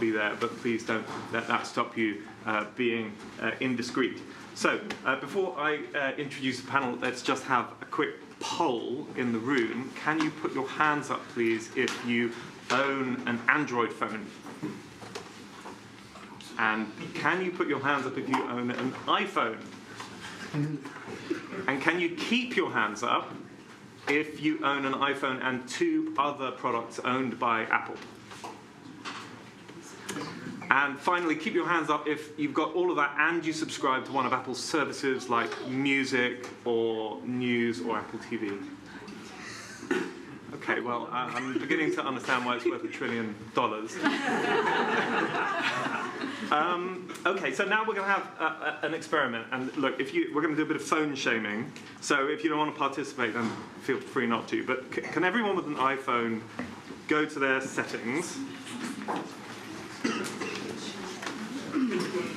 be there, but please don't let that stop you being indiscreet. So, before I introduce the panel, let's just have a quick poll in the room. Can you put your hands up, please, if you own an Android phone? And can you put your hands up if you own an iPhone? And can you keep your hands up if you own an iPhone and 2 other products owned by Apple? And finally, keep your hands up if you've got all of that and you subscribe to one of Apple's services like Music or News or Apple TV. Okay, well, I'm beginning to understand why it's worth $1 trillion. Okay, so now we're going to have an experiment. And look, we're going to do a bit of phone shaming. So if you don't want to participate, then feel free not to. But can everyone with an iPhone go to their settings?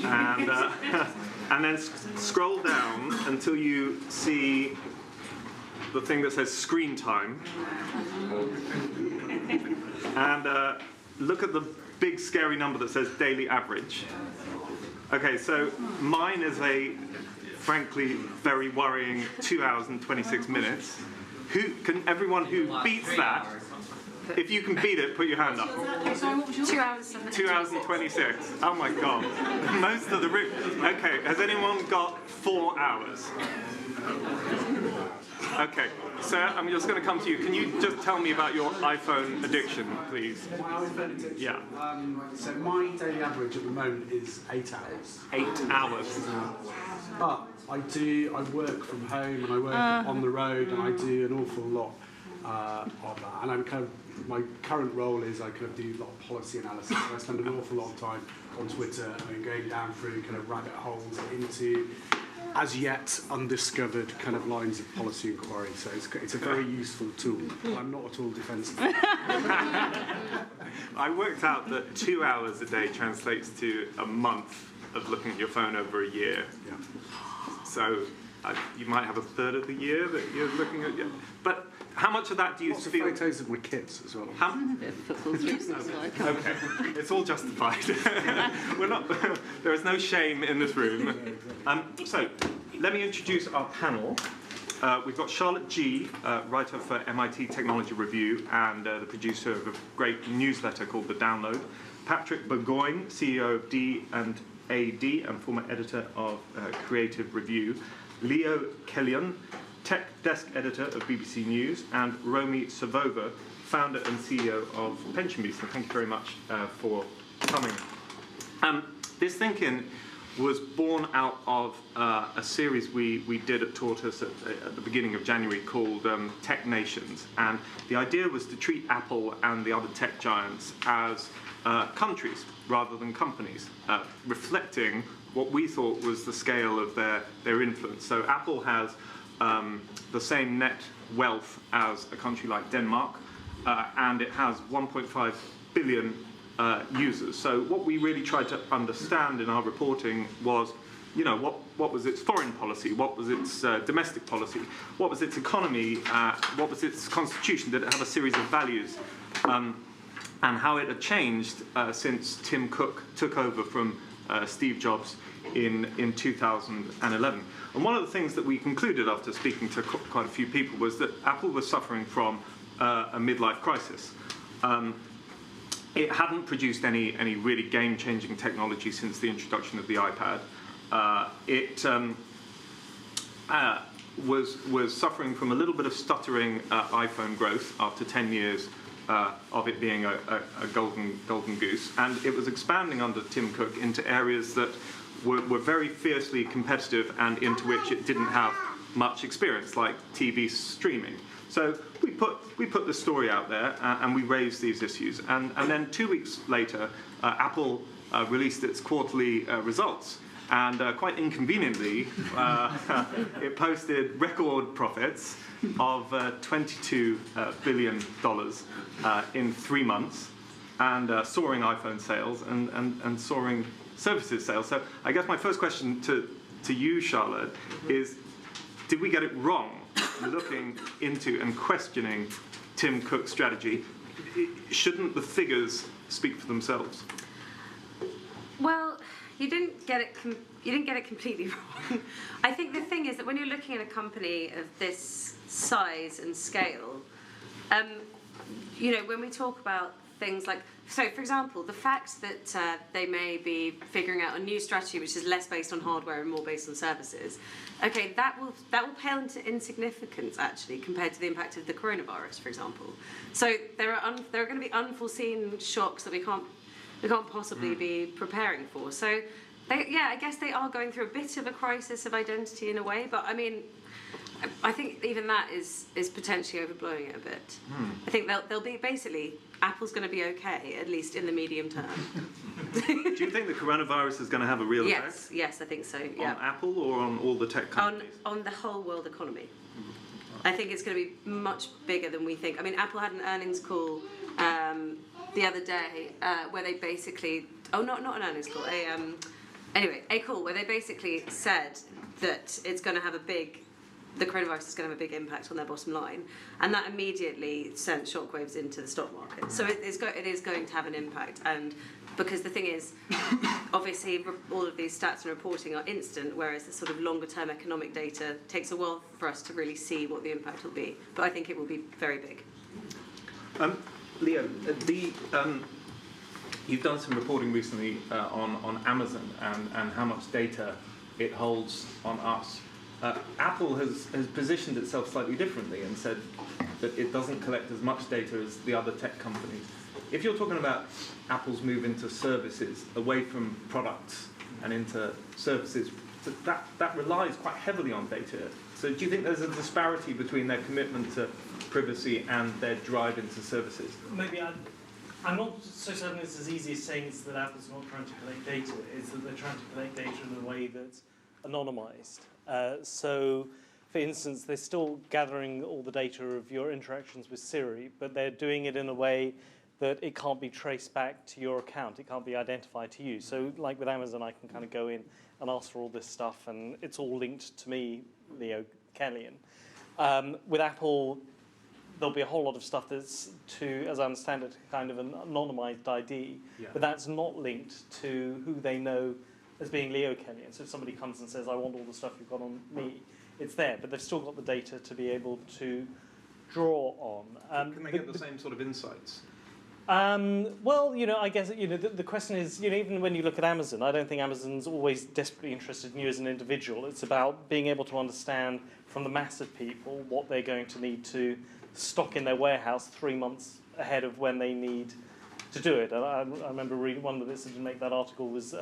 And then scroll down until you see the thing that says screen time. And look at the big scary number that says daily average. Okay, so mine is a, frankly, very worrying 2 hours and 26 minutes. Everyone who beats that, if you can beat it, put your hand up. 2 hours. 2 hours and 26. Oh my God. Most of the room. Okay, has anyone got 4 hours? Okay, so I'm just going to come to you. Can you just tell me about your iPhone addiction, please? My iPhone addiction? Yeah. So my daily average at the moment is 8 hours. 8 hours. But I work from home and I work on the road and I do an awful lot of that. And my current role is I kind of do a lot of policy analysis. So I spend an awful lot of time on Twitter and going down through kind of rabbit holes into as yet undiscovered kind of lines of policy inquiry. So it's a very useful tool. I'm not at all defensive. I worked out that 2 hours a day translates to a month of looking at your phone over a year. Yeah. So you might have a third of the year that you're looking at. But how much of that do you feel? Lots of photos of my kids as well. Football threesomes, like. Okay, it's all justified. There is no shame in this room. So, let me introduce our panel. We've got Charlotte G., writer for MIT Technology Review and the producer of a great newsletter called The Download. Patrick Burgoyne, CEO of D&AD and former editor of Creative Review. Leo Kellyan, tech desk editor of BBC News, and Romy Savova, founder and CEO of PensionBeast. And thank you very much for coming. This ThinkIn was born out of a series we did at Tortoise at the beginning of January called Tech Nations. And the idea was to treat Apple and the other tech giants as countries rather than companies, reflecting what we thought was the scale of their influence. So Apple has the same net wealth as a country like Denmark, and it has 1.5 billion users. So what we really tried to understand in our reporting was, what was its foreign policy, what was its domestic policy, what was its economy, what was its constitution, did it have a series of values, and how it had changed since Tim Cook took over from Steve Jobs in 2011. And one of the things that we concluded after speaking to quite a few people was that Apple was suffering from a midlife crisis. It hadn't produced any really game-changing technology since the introduction of the iPad. It was suffering from a little bit of stuttering iPhone growth after 10 years of it being a golden goose, and it was expanding under Tim Cook into areas that were very fiercely competitive and into which it didn't have much experience, like TV streaming. So we put the story out there and we raised these issues. And then 2 weeks later, Apple released its quarterly results. And quite inconveniently, it posted record profits of $22 billion in 3 months, and soaring iPhone sales and soaring services sales. So I guess my first question to you, Charlotte, is, did we get it wrong looking into and questioning Tim Cook's strategy? Shouldn't the figures speak for themselves? Well, you didn't get it. You didn't get it completely wrong. I think the thing is that when you're looking at a company of this size and scale, you know, when we talk about things like, so for example, the fact that they may be figuring out a new strategy which is less based on hardware and more based on services, okay, that will pale into insignificance actually compared to the impact of the coronavirus, for example. So there are going to be unforeseen shocks that we can't possibly be preparing for. So I guess they are going through a bit of a crisis of identity in a way, but I mean, I think even that is potentially overblowing it a bit. I think they'll be basically, Apple's going to be okay, at least in the medium term. Do you think the coronavirus is going to have a real effect? Yes, I think so. Yeah. On Apple or on all the tech companies? On the whole world economy. I think it's going to be much bigger than we think. I mean, Apple had an earnings call the other day where they basically, not an earnings call, a call where they basically said that it's going to have the coronavirus is going to have a big impact on their bottom line, and that immediately sent shockwaves into the stock market. So it is going to have an impact, and because the thing is, obviously all of these stats and reporting are instant, whereas the sort of longer term economic data takes a while for us to really see what the impact will be. But I think it will be very big. Leo, you've done some reporting recently on Amazon and how much data it holds on us. Apple has positioned itself slightly differently and said that it doesn't collect as much data as the other tech companies. If you're talking about Apple's move into services, away from products and into services, that relies quite heavily on data. So do you think there's a disparity between their commitment to privacy and their drive into services? Maybe I'm not so certain it's as easy as saying it's that Apple's not trying to collect data. It's that they're trying to collect data in a way that's anonymized. So, for instance, they're still gathering all the data of your interactions with Siri, but they're doing it in a way that it can't be traced back to your account. It can't be identified to you. So, like with Amazon, I can kind of go in and ask for all this stuff, and it's all linked to me, Leo Kellyan. With Apple, there'll be a whole lot of stuff that's as I understand it, kind of an anonymized ID, but that's not linked to who they know as being Leo Kellyan. So if somebody comes and says, I want all the stuff you've got on me, it's there, but they've still got the data to be able to draw on. Can they get the same sort of insights? Well, you know, I guess, you know, the question is, you know, even when you look at Amazon, I don't think Amazon's always desperately interested in you as an individual. It's about being able to understand from the mass of people what they're going to need to stock in their warehouse 3 months ahead of when they need to do it. And I remember reading one of this, didn't make that article, was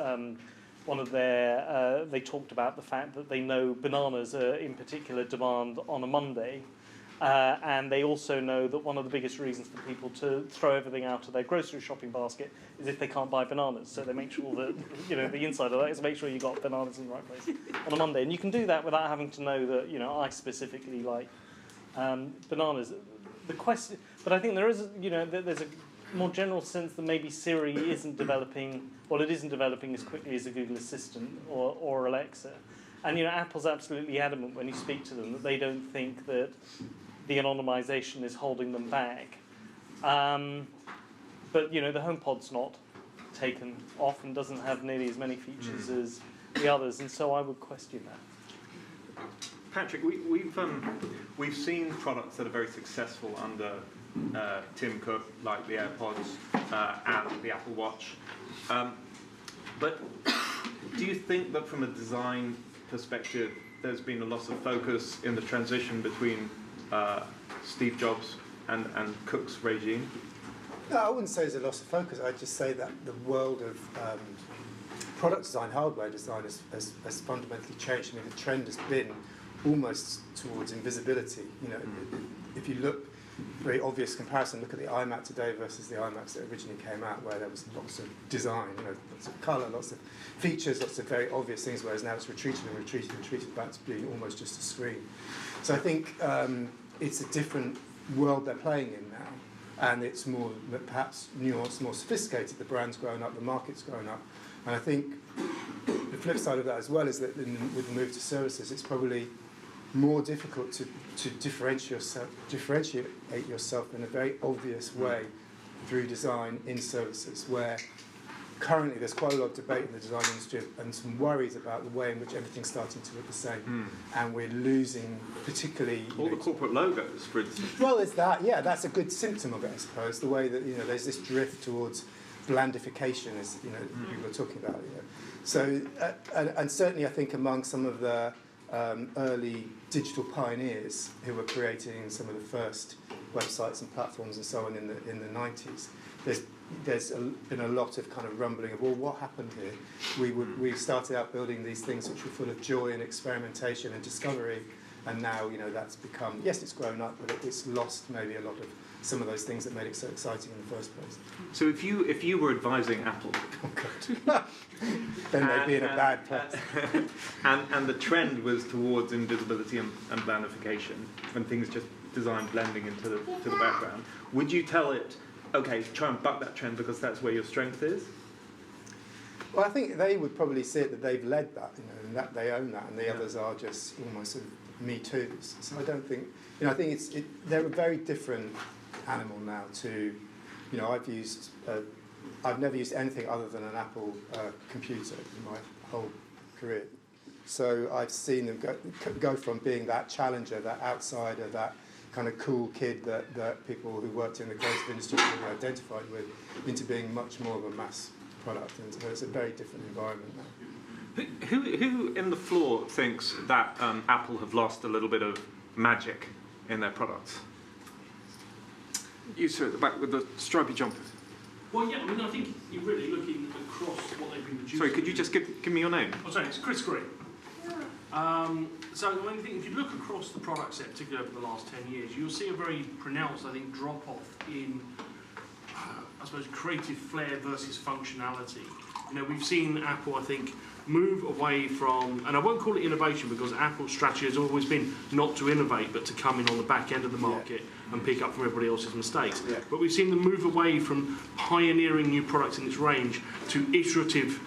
one of their, they talked about the fact that they know bananas are in particular demand on a Monday. And they also know that one of the biggest reasons for people to throw everything out of their grocery shopping basket is if they can't buy bananas. So they make sure that, you know, the inside of that is to make sure you got bananas in the right place on a Monday. And you can do that without having to know that, you know, I specifically like bananas. The question, but I think there is, you know, there's a more general sense that maybe Siri isn't developing, well, it isn't developing as quickly as a Google Assistant or Alexa. And, you know, Apple's absolutely adamant when you speak to them that they don't think that the anonymization is holding them back. But, you know, the HomePod's not taken off and doesn't have nearly as many features as the others, and so I would question that. Patrick, we've seen products that are very successful under Tim Cook, like the Airpods and the Apple Watch. But do you think that from a design perspective, there's been a loss of focus in the transition between Steve Jobs and Cook's regime? No, I wouldn't say there's a loss of focus. I'd just say that the world of product design, hardware design has fundamentally changed. I mean, the trend has been almost towards invisibility. You know, if you look, very obvious comparison, look at the iMac today versus the iMacs that originally came out, where there was lots of design, you know, lots of colour, lots of features, lots of very obvious things, whereas now it's retreated back to being almost just a screen. So I think it's a different world they're playing in now, and it's more, perhaps, nuanced, more sophisticated. The brand's grown up, the market's grown up, and I think the flip side of that as well is that with the move to services, it's probably more difficult to differentiate yourself in a very obvious way through design in services, where currently there's quite a lot of debate in the design industry and some worries about the way in which everything's starting to look the same, and we're losing particularly all the corporate logos, for instance. well, it's that, yeah, that's a good symptom of it, I suppose, the way that, there's this drift towards blandification, as, people are talking about, So, and certainly I think among some of the early digital pioneers who were creating some of the first websites and platforms and so on in the 90s, there's been a lot of kind of rumbling of, well, what happened here? We started out building these things which were full of joy and experimentation and discovery, and now, that's become, yes, it's grown up, but it's lost maybe a lot of some of those things that made it so exciting in the first place. So if you were advising Apple, Then they'd be in a bad place. and the trend was towards invisibility and blandification, and things just designed blending into the background, would you tell it, okay, try and buck that trend because that's where your strength is? Well, I think they would probably see it that they've led that, and that they own that, and the others are just almost sort of Me Too's. So I don't think, I think they're a very different animal now to, I've never used anything other than an Apple computer in my whole career. So I've seen them go from being that challenger, that outsider, that kind of cool kid that people who worked in the creative industry were identified with, into being much more of a mass product. And so it's a very different environment now. Who in the floor thinks that Apple have lost a little bit of magic in their products? You sir at the back with the stripy jumpers. Well, yeah, I think you're really looking across what they've been producing. Sorry, could you just give me your name? Oh, sorry, it's Chris Green. So I think if you look across the product set, particularly over the last 10 years, you'll see a very pronounced, I think, drop-off in, I suppose, creative flair versus functionality. We've seen Apple, I think, move away from, and I won't call it innovation because Apple's strategy has always been not to innovate but to come in on the back end of the market and pick up from everybody else's mistakes. Yeah. But we've seen them move away from pioneering new products in its range to iterative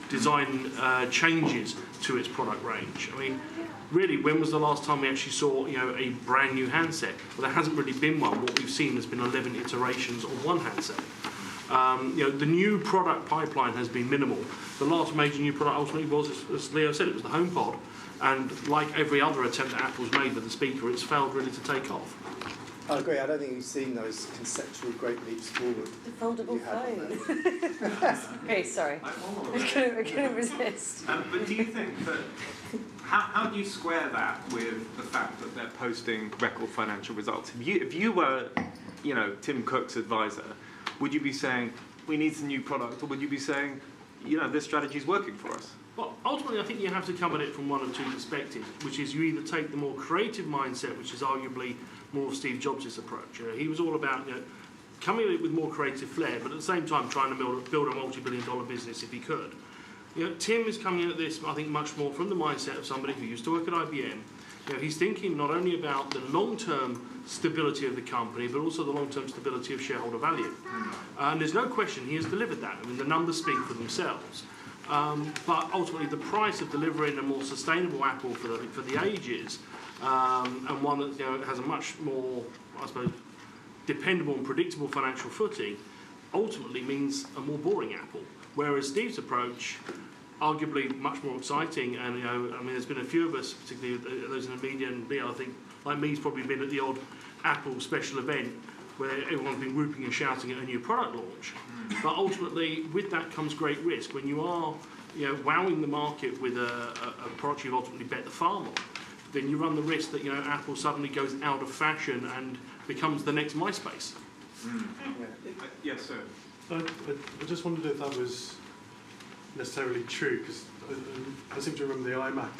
design changes to its product range. I mean, really, when was the last time we actually saw a brand new handset? Well, there hasn't really been one. What we've seen has been 11 iterations of one handset. The new product pipeline has been minimal. The last major new product ultimately was, as Leo said, it was the HomePod. And like every other attempt that Apple's made with the speaker, it's failed really to take off. I agree. I don't think you've seen those conceptual great leaps forward. The foldable phone. Okay, sorry. I couldn't resist. But do you think that, how do you square that with the fact that they're posting record financial results? If you were, Tim Cook's advisor, would you be saying, we need some new product, or would you be saying, this strategy is working for us? Well, ultimately, I think you have to come at it from one of two perspectives, which is you either take the more creative mindset, which is arguably more of Steve Jobs' approach. He was all about coming at it with more creative flair, but at the same time trying to build a multi-billion-dollar business if he could. Tim is coming at this, I think, much more from the mindset of somebody who used to work at IBM. He's thinking not only about the long-term stability of the company, but also the long-term stability of shareholder value. And there's no question he has delivered that. I mean, the numbers speak for themselves. But ultimately, the price of delivering a more sustainable Apple for the ages, and one that has a much more, I suppose, dependable and predictable financial footing, ultimately means a more boring Apple. Whereas Steve's approach, arguably much more exciting, and there's been a few of us, particularly those in the media, and Leo, I think, like me, has probably been at the odd Apple special event where everyone's been whooping and shouting at a new product launch. But ultimately, with that comes great risk. When you are, wowing the market with a product you've ultimately bet the farm on, then you run the risk that Apple suddenly goes out of fashion and becomes the next MySpace. Yes, sir. I just wondered if that was necessarily true, because I seem to remember the iMac.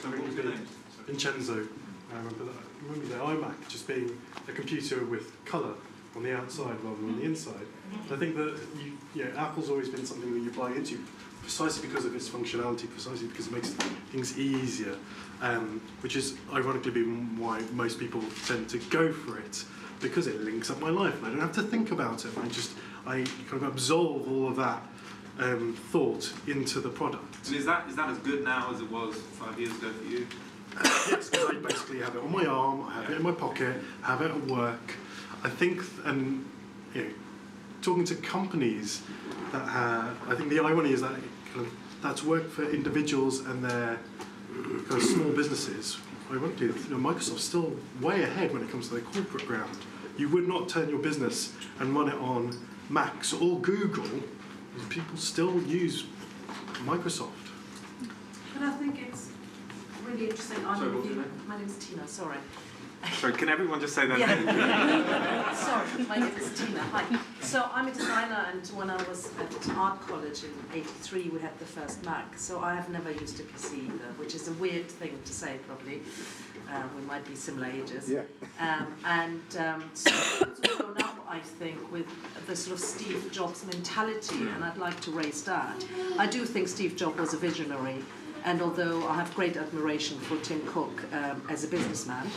Vincenzo. I remember the iMac just being a computer with colour on the outside rather than on the inside. I think that Apple's always been something that you buy into precisely because of its functionality, precisely because it makes things easier, which is ironically been why most people tend to go for it, because it links up my life and I don't have to think about it. I kind of absolve all of that thought into the product. And is that as good now as it was 5 years ago for you? Yes, because I basically have it on my arm, I have it in my pocket, I have it at work. I think, talking to companies that I think the irony is that that's work for individuals and their kind of small businesses. Ironically, Microsoft's still way ahead when it comes to their corporate ground. You would not turn your business and run it on Macs or Google. People still use Microsoft. But I think it's really interesting. Sorry, what's your name? My name's Tina, sorry. Sorry, can everyone just say that? Yeah. Sorry, my name is Tina. Hi. So I'm a designer, and when I was at art college in '83, we had the first Mac. So I have never used a PC either, which is a weird thing to say, probably. We might be similar ages. Yeah. So I've grown up, I think, with the sort of Steve Jobs mentality, and I'd like to raise that. I do think Steve Jobs was a visionary, and although I have great admiration for Tim Cook as a businessman,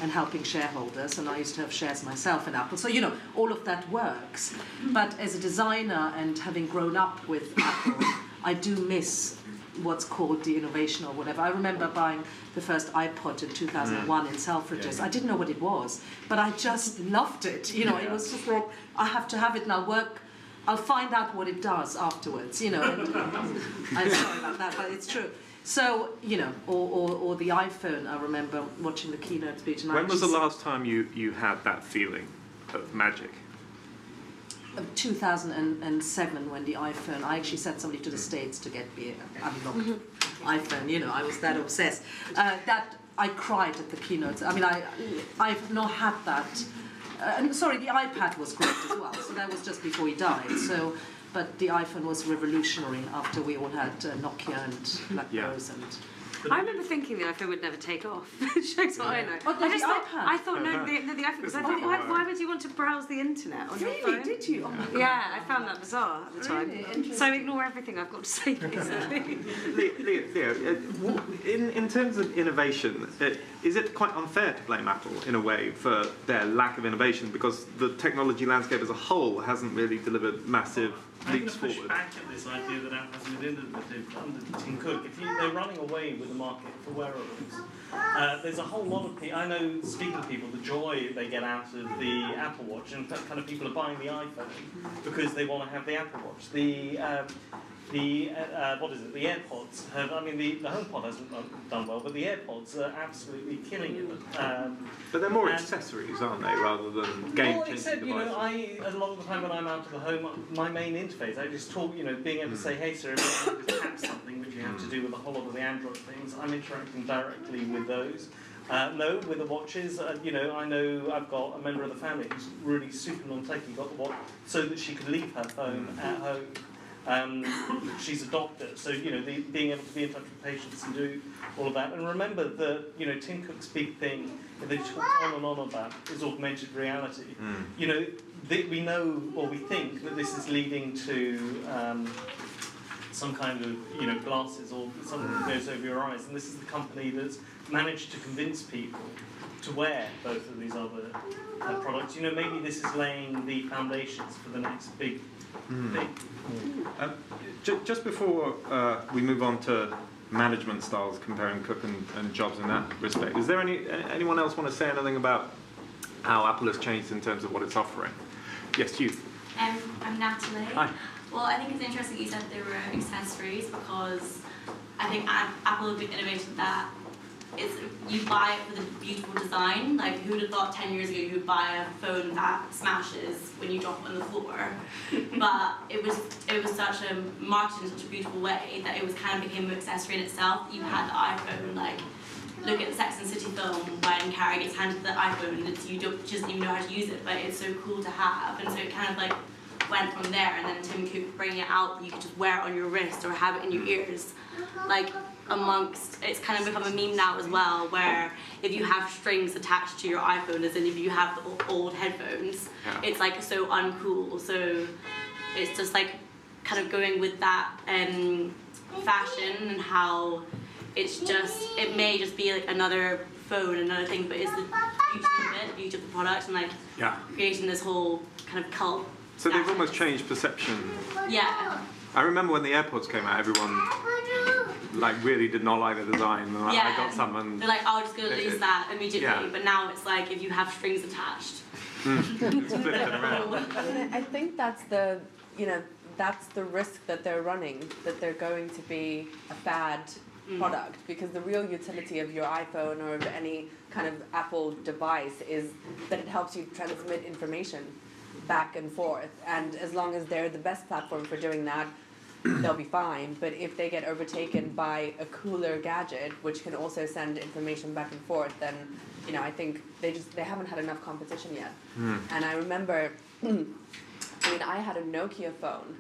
and helping shareholders, and I used to have shares myself in Apple, so all of that works. But as a designer and having grown up with Apple, I do miss what's called the innovation or whatever. I remember buying the first iPod in 2001 in Selfridges. I didn't know what it was, but I just loved it. It was just like, I have to have it and I'll find out what it does afterwards, and I'm sorry about that, but it's true. So, or the iPhone, I remember watching the keynote speech. And When was the last time you had that feeling of magic? 2007, when the iPhone, I actually sent somebody to the States to get me an unlocked iPhone, I was that obsessed. That I cried at the keynotes. I mean, I've not had that. And sorry, the iPad was great as well, so that was just before he died. So, but the iPhone was revolutionary after we all had Nokia and Blackberries and... I remember thinking the iPhone would never take off. It shows what I know. Oh, the iPad? I thought the iPhone, because I thought, why would you want to browse the internet on your phone? Really? Did you? Oh my God. Yeah, I found that bizarre at the time. Really? So ignore everything I've got to say, basically. Leo, in terms of innovation, is it quite unfair to blame Apple in a way for their lack of innovation, because the technology landscape as a whole hasn't really delivered massive leaps forward? I'm going to push back at this idea that Apple has been innovative under Tim Cook. They're running away with the market for wearables. There's a whole lot of people, I know, speaking to people, the joy they get out of the Apple Watch, and kind of people are buying the iPhone because they want to have the Apple Watch. The Airpods have, the HomePod hasn't done well, but the Airpods are absolutely killing it. But they're more accessories, aren't they, rather than game-changing except, devices? a lot of the time when I'm out of the home, my main interface, I just talk, being able to say, hey sir, if you just tap something, which you have to do with a whole lot of the Android things, I'm interacting directly with those. No, with the watches, I know I've got a member of the family who's really super non-techy, got the watch so that she could leave her phone at home. She's a doctor, so being able to be in touch with patients and do all of that. And remember that Tim Cook's big thing that he talks on and on about is augmented reality. We know, or we think, that this is leading to some kind of glasses or something that goes over your eyes. And this is the company that's managed to convince people to wear both of these other products. Maybe this is laying the foundations for the next big thing. Just before we move on to management styles, comparing Cook and Jobs in that respect, is there anyone else want to say anything about how Apple has changed in terms of what it's offering? Yes, you. I'm Natalie. Hi. Well, I think it's interesting you said there were accessories, because I think Apple have been innovated that you buy it for the beautiful design. Like, who would have thought 10 years ago you would buy a phone that smashes when you drop it on the floor? But it was such a marketed in such a beautiful way that it was kind of became an accessory in itself. You had the iPhone, like, look at the Sex and the City film when Carrie gets handed the iPhone and you don't just even know how to use it, but it's so cool to have. And so it kind of like went from there, and then Tim Cook bringing it out that you could just wear it on your wrist or have it in your ears. Like, it's kind of become a meme now as well, where if you have strings attached to your iPhone, as in if you have the old headphones, it's like so uncool. So it's just like kind of going with that fashion, and how it may just be like another phone, another thing, but it's the beauty of it, the beauty of the product, and like creating this whole kind of cult. So they've almost changed perception. Yeah. I remember when the Airpods came out, everyone really did not like the design. And I got some, and they're like, "Oh, just go lose that immediately." Yeah. But now it's like if you have strings attached, It's flipped it around. I mean, I think that's the, that's the risk that they're running, that they're going to be a fad product, because the real utility of your iPhone or of any kind of Apple device is that it helps you transmit information back and forth, and as long as they're the best platform for doing that, they'll be fine. But if they get overtaken by a cooler gadget which can also send information back and forth, then I think they haven't had enough competition yet. And I remember I had a Nokia phone,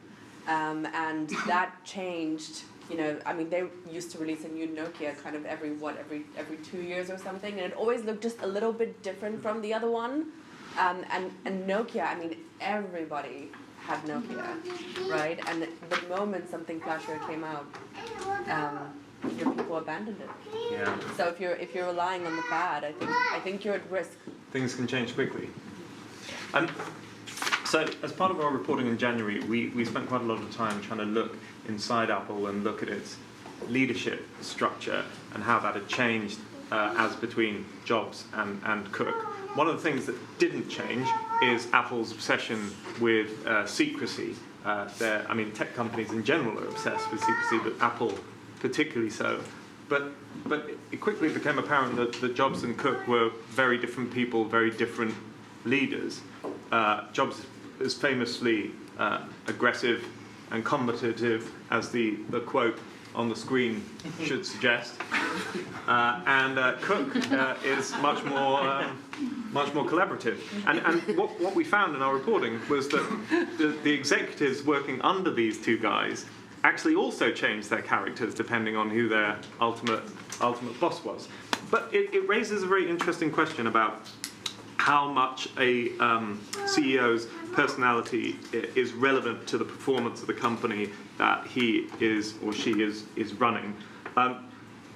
and that changed. They used to release a new Nokia kind of every 2 years or something, and it always looked just a little bit different from the other one. And Nokia, everybody had Nokia, right? And the moment something flashier came out, your people abandoned it. Yeah. So if you're relying on the fad, I think you're at risk. Things can change quickly. So as part of our reporting in January, we spent quite a lot of time trying to look inside Apple and look at its leadership structure and how that had changed as between Jobs and Cook. One of the things that didn't change is Apple's obsession with secrecy. Tech companies in general are obsessed with secrecy, but Apple particularly so. But it quickly became apparent that Jobs and Cook were very different people, very different leaders. Jobs is famously aggressive and combative, as the quote on the screen should suggest. And Cook is much more collaborative. And what we found in our reporting was that the executives working under these two guys actually also changed their characters depending on who their ultimate boss was. But it raises a very interesting question about how much a CEO's personality is relevant to the performance of the company that he is or she is running.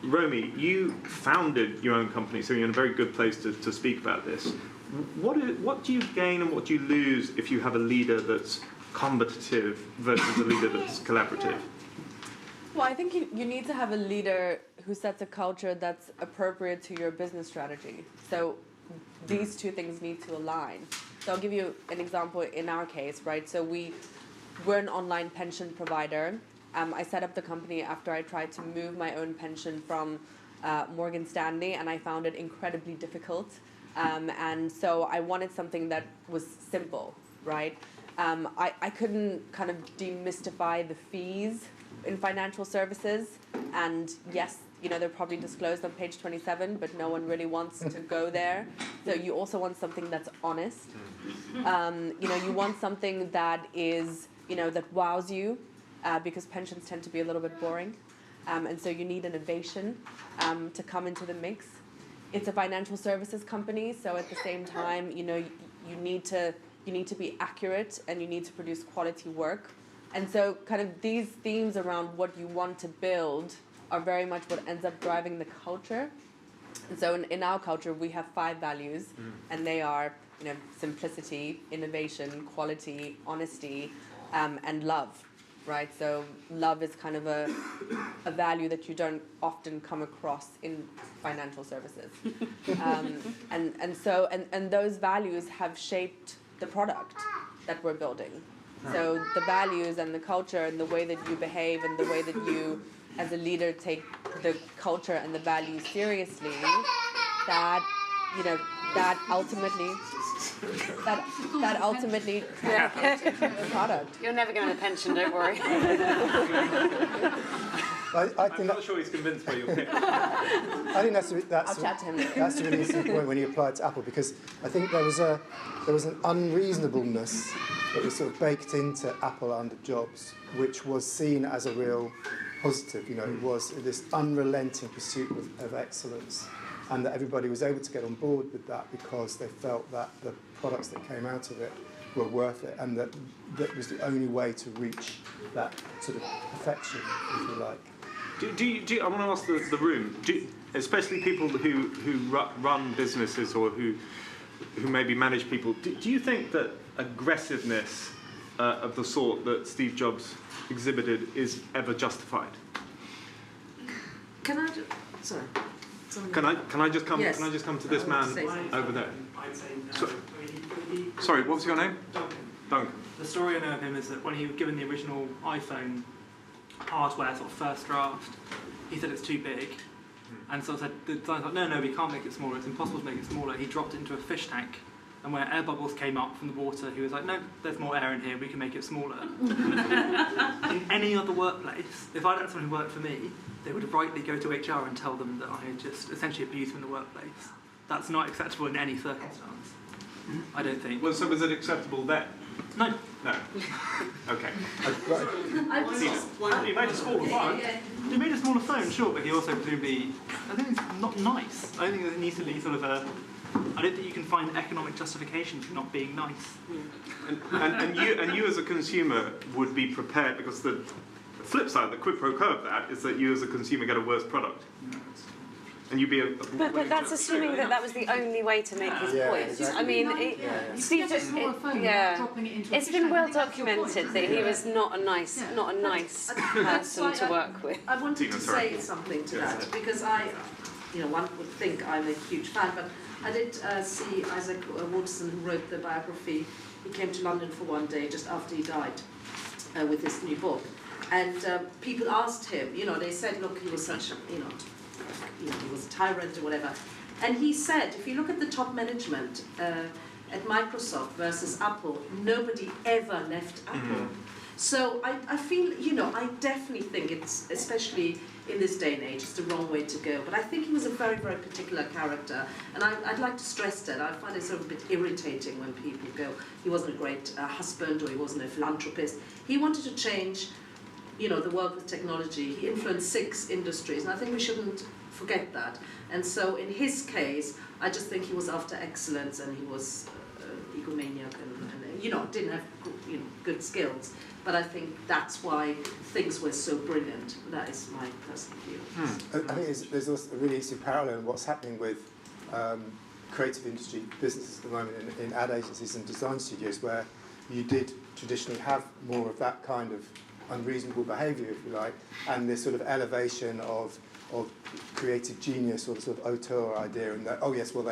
Romy, you founded your own company, so you're in a very good place to speak about this. What do you gain and what do you lose if you have a leader that's combative versus a leader that's collaborative? Well, I think you need to have a leader who sets a culture that's appropriate to your business strategy. So these two things need to align. So I'll give you an example in our case, right? So we're an online pension provider. I set up the company after I tried to move my own pension from Morgan Stanley, and I found it incredibly difficult. And so I wanted something that was simple, right? I couldn't kind of demystify the fees in financial services. And yes, they're probably disclosed on page 27, but no one really wants to go there. So you also want something that's honest. You want something that is, that wows you, because pensions tend to be a little bit boring. And so you need innovation to come into the mix. It's a financial services company, so at the same time, you need to be accurate and you need to produce quality work. And so kind of these themes around what you want to build are very much what ends up driving the culture. And so in our culture, we have 5 values, and they are, simplicity, innovation, quality, honesty, and love, right? So love is kind of a value that you don't often come across in financial services. And those values have shaped the product that we're building. So the values and the culture and the way that you behave and the way that you, as a leader, take the culture and the values seriously, that ultimately translates into the product. You're never going to pension, don't worry. I'm not sure he's convinced by your pitch. I think I'll chat to him later. that's a really interesting point when you apply it to Apple, because I think there was an unreasonableness that was sort of baked into Apple under Jobs, which was seen as a real positive. It was this unrelenting pursuit of excellence, and that everybody was able to get on board with that because they felt that the products that came out of it were worth it, and that was the only way to reach that sort of perfection, if you like. I want to ask the room, especially people who run businesses or who maybe manage people, do you think that aggressiveness of the sort that Steve Jobs exhibited is ever justified? Can I sorry. Can I just come? Yes. Can I just come to this I want man to say something. over there? I'd say no. So- I mean, Sorry, what was your name? Duncan. Duncan. The story I know of him is that when he was given the original iPhone hardware sort of first draft, he said it's too big. And so I said, the design's like, no, we can't make it smaller, it's impossible to make it smaller. He dropped it into a fish tank, and where air bubbles came up from the water, he was like, no, there's more air in here, we can make it smaller. In any other workplace, if I'd had someone who worked for me, they would rightly go to HR and tell them that I had just essentially abused them in the workplace. That's not acceptable in any circumstance, I don't think. Well, so was it acceptable then? No. No. Okay. I was He made a smaller phone. He made a smaller phone, sure, but he also presumably, I think it's not nice. I think there needs to be sort of a, I don't think you can find economic justification for not being nice. And you as a consumer would be prepared, because the flip side, the quid pro quo of that, is that you as a consumer get a worse product. And you'd be But that's assuming that was the only way to make his Yeah, point. exactly. I mean, Steve, Get a smaller phone yeah, without dropping it into a it's fish been tank. I well think that's your point, documented isn't that he it? was not a nice, Yeah. not a nice That's person why to work with. I wanted Tina, to sorry. say something to Go that ahead. because one would think I'm a huge fan, but I did see Isaac Watson, who wrote the biography. He came to London for one day just after he died with his new book, and people asked him. They said, look, he was such, he was a tyrant or whatever, and he said, if you look at the top management at Microsoft versus Apple, nobody ever left Apple. So I feel, I definitely think it's, especially in this day and age, it's the wrong way to go. But I think he was a very, very particular character. And I'd like to stress that. I find it sort of a bit irritating when people go, he wasn't a great husband or he wasn't a philanthropist. He wanted to change, the world with technology. He influenced 6 industries. And I think we shouldn't forget that. And so in his case, I just think he was after excellence and he was egomaniac and didn't have good skills. But I think that's why things were so brilliant. That is my personal view. I think there's also a really interesting parallel in what's happening with creative industry businesses at the moment in ad agencies and design studios, where you did traditionally have more of that kind of unreasonable behaviour, if you like, and this sort of elevation of creative genius or the sort of auteur idea, and that, oh yes, well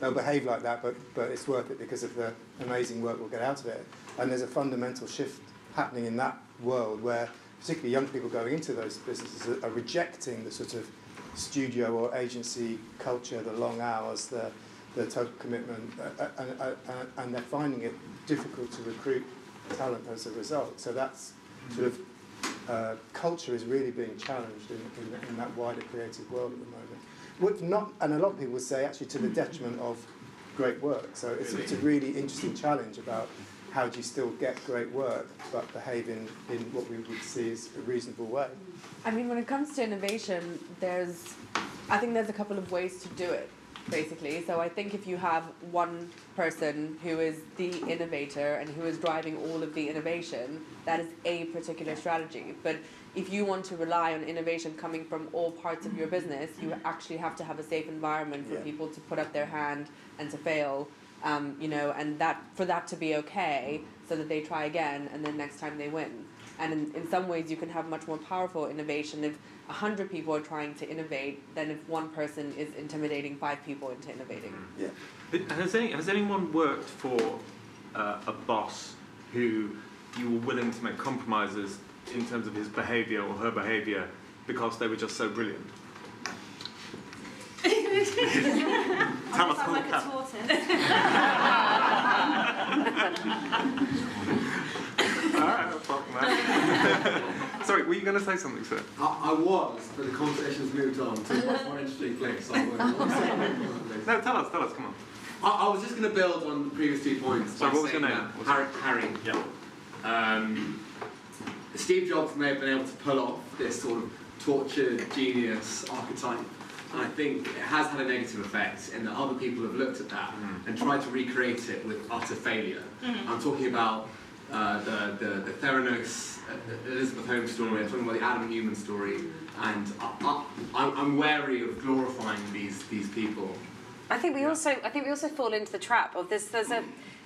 they'll behave like that, but it's worth it because of the amazing work we'll get out of it. And there's a fundamental shift happening in that world where particularly young people going into those businesses are rejecting the sort of studio or agency culture, the long hours, the total commitment, and they're finding it difficult to recruit talent as a result. So that's sort of culture is really being challenged in that wider creative world at the moment. And a lot of people would say actually to the detriment of great work. So it's a really interesting challenge about how do you still get great work but behave in what we would see as a reasonable way. I mean, when it comes to innovation, I think there's a couple of ways to do it, basically. So I think if you have one person who is the innovator and who is driving all of the innovation, that is a particular strategy. But if you want to rely on innovation coming from all parts of your business, you actually have to have a safe environment for people to put up their hand and to fail. And that for that to be okay, so that they try again, and then next time they win. And in some ways, you can have much more powerful innovation if 100 people are trying to innovate than if one person is intimidating 5 people into innovating. Yeah. Has anyone worked for a boss who you were willing to make compromises in terms of his behaviour or her behaviour because they were just so brilliant? Tell us like a tortoise. Alright, no problem, man. Sorry, were you going to say something, sir? I was, but the conversation's moved on to a much more interesting place. No, tell us, come on. I was just going to build on the previous 2 points. Sorry, by what was your saying name? that Harry. Yeah. Steve Jobs may have been able to pull off this sort of tortured genius archetype. And I think it has had a negative effect in that other people have looked at that and tried to recreate it with utter failure. I'm talking about the Theranos Elizabeth Holmes story. I'm talking about the Adam Newman story, and I'm wary of glorifying these people. I think we also fall into the trap of this. There's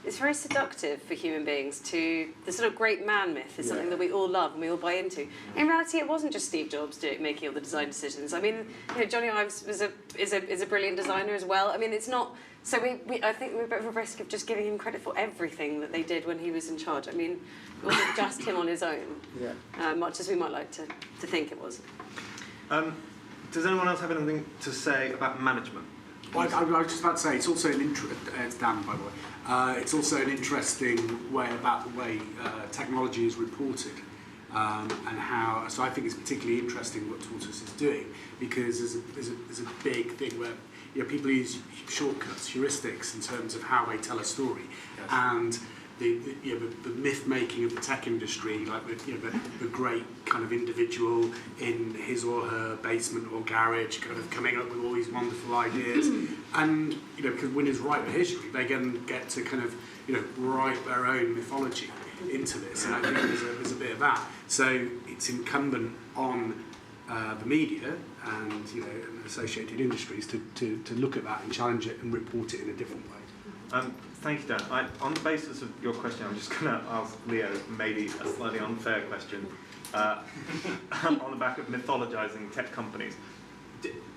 it's very seductive for human beings to, the sort of great man myth is something that we all love and we all buy into. In reality, it wasn't just Steve Jobs making all the design decisions. I mean, Johnny Ives is a brilliant designer as well. I mean, it's not, so I think we're at risk of just giving him credit for everything that they did when he was in charge. I mean, it wasn't just him on his own, much as we might like to think it was. Does anyone else have anything to say about management? Well, I was just about to say, it's also an it's Dan, by the way. It's also an interesting way about the way technology is reported, and how. So I think it's particularly interesting what Tortoise is doing, because there's a big thing where people use shortcuts, heuristics in terms of how they tell a story, and the myth making of the tech industry, like the great kind of individual in his or her basement or garage, kind of coming up with all these wonderful ideas, and because winners write the history, they can get to kind of write their own mythology into this, and I think there's a bit of that. So it's incumbent on the media and and associated industries to look at that and challenge it and report it in a different way. Thank you, Dan. On the basis of your question, I'm just going to ask Leo maybe a slightly unfair question on the back of mythologizing tech companies.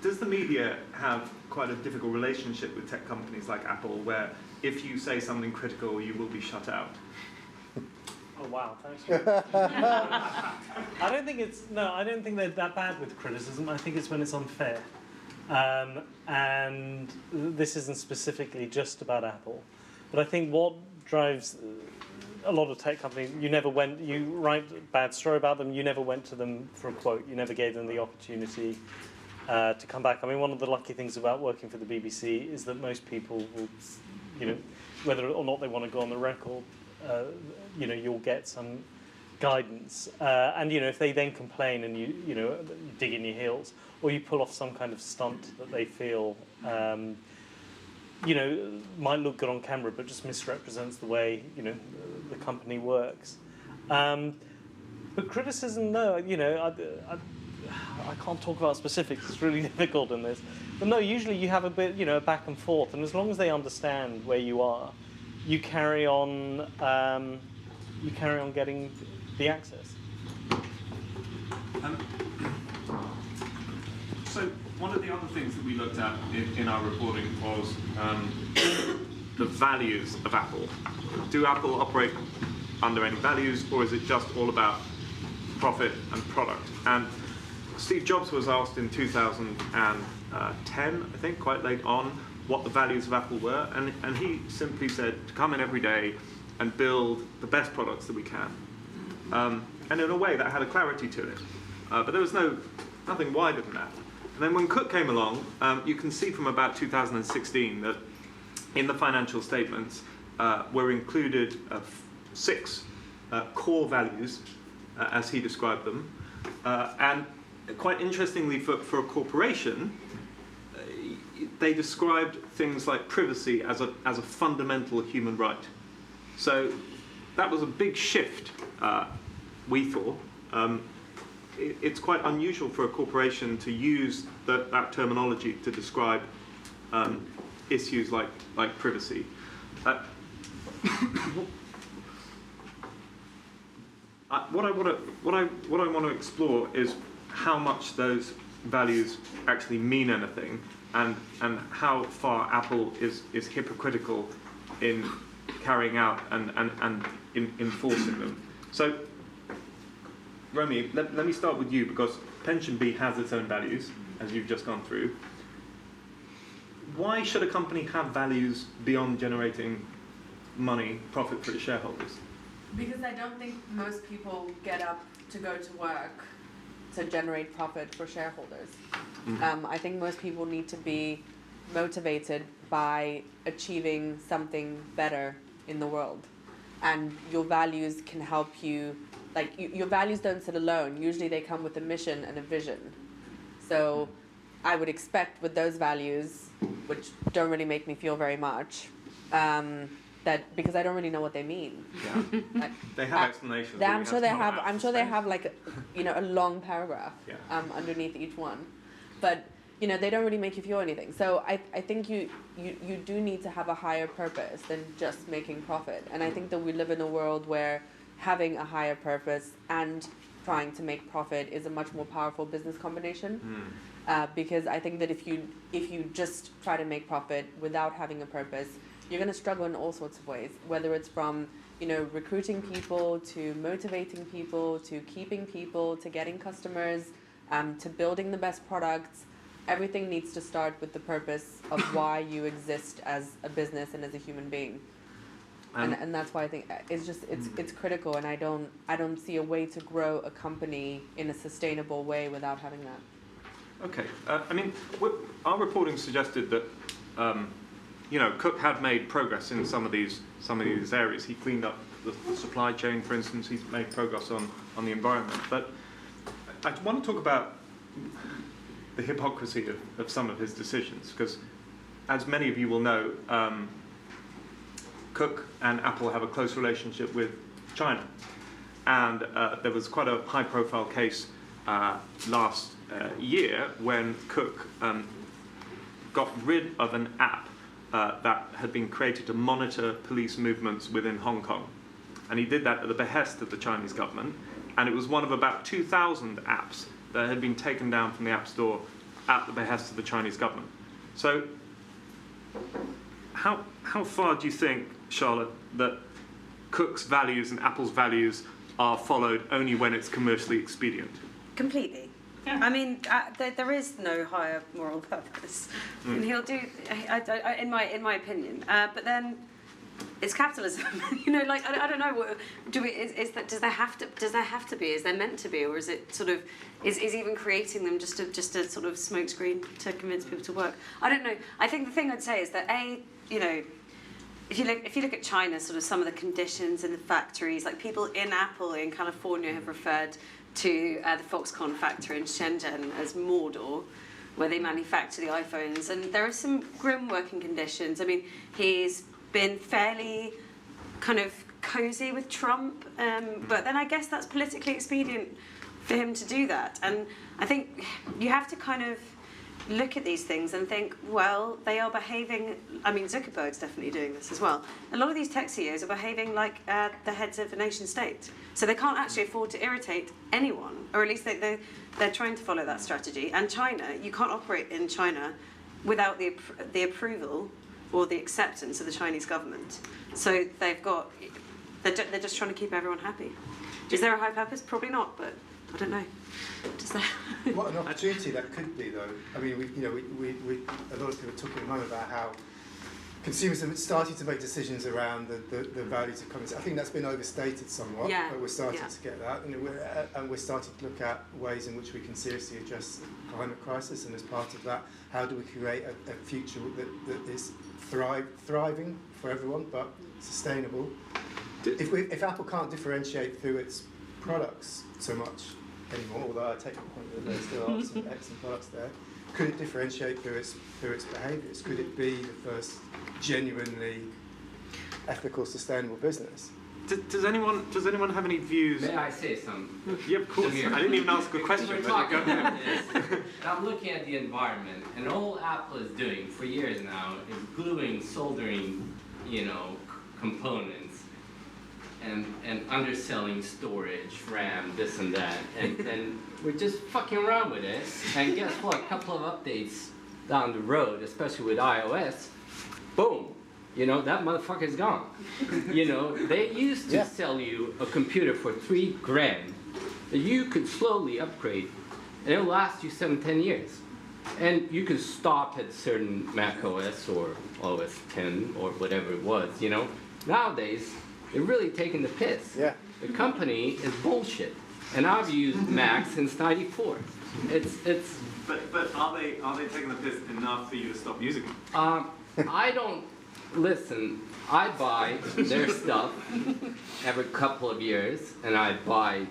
Does the media have quite a difficult relationship with tech companies like Apple, where if you say something critical, you will be shut out? Oh wow, thanks. I don't think they're that bad with criticism. I think it's when it's unfair. And this isn't specifically just about Apple. But I think what drives a lot of tech companies, you write a bad story about them, you never went to them for a quote, you never gave them the opportunity to come back. I mean, one of the lucky things about working for the BBC is that most people will, whether or not they want to go on the record, you'll get some guidance. And if they then complain and you dig in your heels, or you pull off some kind of stunt that they feel might look good on camera but just misrepresents the way the company works. But criticism, no, I can't talk about specifics. It's really difficult in this. But no, usually you have a bit, back and forth, and as long as they understand where you are, you carry on getting the access. So one of the other things that we looked at in our reporting was the values of Apple. Do Apple operate under any values, or is it just all about profit and product? And Steve Jobs was asked in 2010, I think, quite late on, what the values of Apple were, and he simply said to come in every day and build the best products that we can. And in a way that had a clarity to it. But there was nothing wider than that. And then when Cook came along, you can see from about 2016 that in the financial statements were included 6 core values, as he described them. And quite interestingly, for a corporation, they described things like privacy as a fundamental human right. So that was a big shift, we thought. It's quite unusual for a corporation to use that terminology to describe issues like privacy. What I want to explore is how much those values actually mean anything, and how far Apple is hypocritical in carrying out and in enforcing them. So, Romy, let me start with you, because Pension B has its own values, as you've just gone through. Why should a company have values beyond generating money, profit for its shareholders? Because I don't think most people get up to go to work to generate profit for shareholders. Mm-hmm. I think most people need to be motivated by achieving something better in the world. And your values can help you, your values don't sit alone. Usually they come with a mission and a vision. So I would expect with those values, which don't really make me feel very much, that because I don't really know what they mean. Yeah. They have explanations. I'm sure they have like a long paragraph underneath each one. But you know, they don't really make you feel anything. So I think you do need to have a higher purpose than just making profit. And I think that we live in a world where having a higher purpose and trying to make profit is a much more powerful business combination. Because I think that if you just try to make profit without having a purpose, you're going to struggle in all sorts of ways, whether it's from, you know, recruiting people, to motivating people, to keeping people, to getting customers, to building the best products. Everything needs to start with the purpose of why you exist as a business and as a human being. And that's why I think it's critical, and I don't see a way to grow a company in a sustainable way without having that. Okay. I mean, our reporting suggested that you know, Cook had made progress in some of these areas. He cleaned up the supply chain, for instance. He's made progress on the environment. But I want to talk about the hypocrisy of some of his decisions, because, as many of you will know, Cook and Apple have a close relationship with China, and there was quite a high-profile case last year when Cook got rid of an app that had been created to monitor police movements within Hong Kong. And he did that at the behest of the Chinese government, and it was one of about 2,000 apps that had been taken down from the App Store at the behest of the Chinese government. So how far do you think, Charlotte, that Cook's values and Apple's values are followed only when it's commercially expedient? Completely. Yeah. I mean, there is no higher moral purpose, and he'll do, in my opinion. But then, it's capitalism. You know, like I don't know. Does there have to be? Is there meant to be, or is it sort of is even creating them just a sort of smokescreen to convince people to work? I don't know. I think the thing I'd say is that you know, if you look at China, sort of some of the conditions in the factories, like people in Apple in California have referred to the Foxconn factory in Shenzhen as Mordor, where they manufacture the iPhones, and there are some grim working conditions. I mean, he's been fairly kind of cozy with Trump, but then I guess that's politically expedient for him to do that. And I think you have to kind of look at these things and think, well, they are behaving, I mean, Zuckerberg's definitely doing this as well. A lot of these tech CEOs are behaving like the heads of a nation state. So they can't actually afford to irritate anyone, or at least they're trying to follow that strategy. And China, you can't operate in China without the approval or the acceptance of the Chinese government. So they're just trying to keep everyone happy. Is there a high purpose? Probably not, but I don't know. What an opportunity that could be, though. I mean, we a lot of people are talking at the moment about how consumers are starting to make decisions around the values of commerce. I think that's been overstated somewhat, but we're starting to get that, and we're starting to look at ways in which we can seriously address the climate crisis, and as part of that, how do we create a future that is thriving for everyone, but sustainable. If Apple can't differentiate through its products so much anymore, although I take the point that there still are some excellent products there, could it differentiate through its behaviours? Could it be the first genuinely ethical, sustainable business? Does anyone have any views? May I say something? Yeah, of course. I didn't even ask a question. We're talking about this. I'm looking at the environment, and all Apple is doing for years now is gluing, soldering, components, and underselling storage, RAM, this and that, and we're just fucking around with it. And guess what? A couple of updates down the road, especially with iOS, boom. That motherfucker's gone. They used to sell you a computer for $3,000 that you could slowly upgrade, and it'll last you 7-10 years. And you could stop at certain Mac OS or OS 10 or whatever it was, Nowadays, they're really taking the piss. Yeah. The company is bullshit. And I've used Mac since '94. It's. But are they taking the piss enough for you to stop using them? I don't. Listen, I buy their stuff every couple of years, and I buy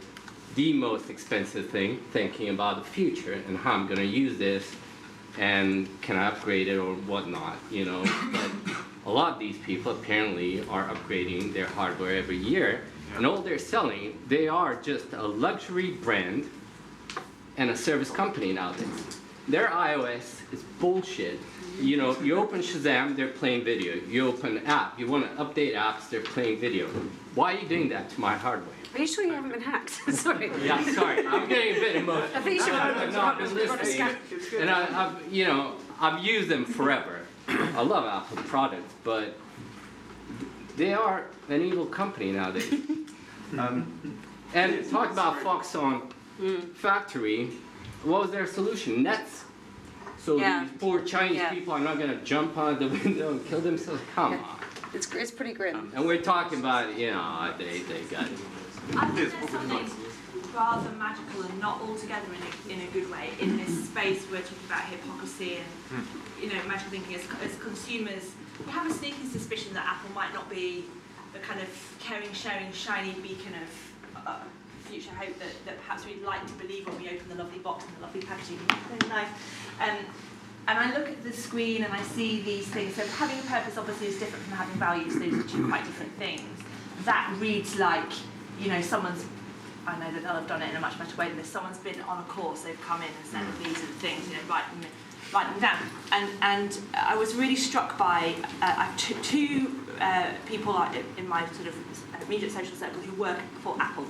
the most expensive thing, thinking about the future and how I'm going to use this, and can I upgrade it or whatnot, But a lot of these people apparently are upgrading their hardware every year, and all they're selling, they are just a luxury brand and a service company nowadays. their iOS is bullshit. You know, you open Shazam, they're playing video. You open an app, you want to update apps, they're playing video. Why are you doing that to my hardware? Are you sure you haven't been hacked? Sorry. Yeah, sorry, I'm getting a bit emotional. I think you should I've not been listening, and I've used them forever. I love Apple products, but they are an evil company nowadays. And talk about Foxconn factory. What was their solution? Nets. So these poor Chinese people are not going to jump out the window and kill themselves. Come on. It's pretty grim. And we're talking about, you know, they got it. I think there's something rather magical and not altogether in a good way in this space we're talking about hypocrisy and magical thinking as consumers. We have a sneaking suspicion that Apple might not be the kind of caring, sharing, shiny beacon of future hope that perhaps we'd like to believe when we open the lovely box and the lovely packaging. It's very nice. And I look at the screen and I see these things. So having a purpose obviously is different from having values. Those are two quite different things. That reads like, someone's, I know that they'll have done it in a much better way than this, someone's been on a course, they've come in and said these are the things, write them down. And I was really struck by two people in my sort of immediate social circle who work for Apple.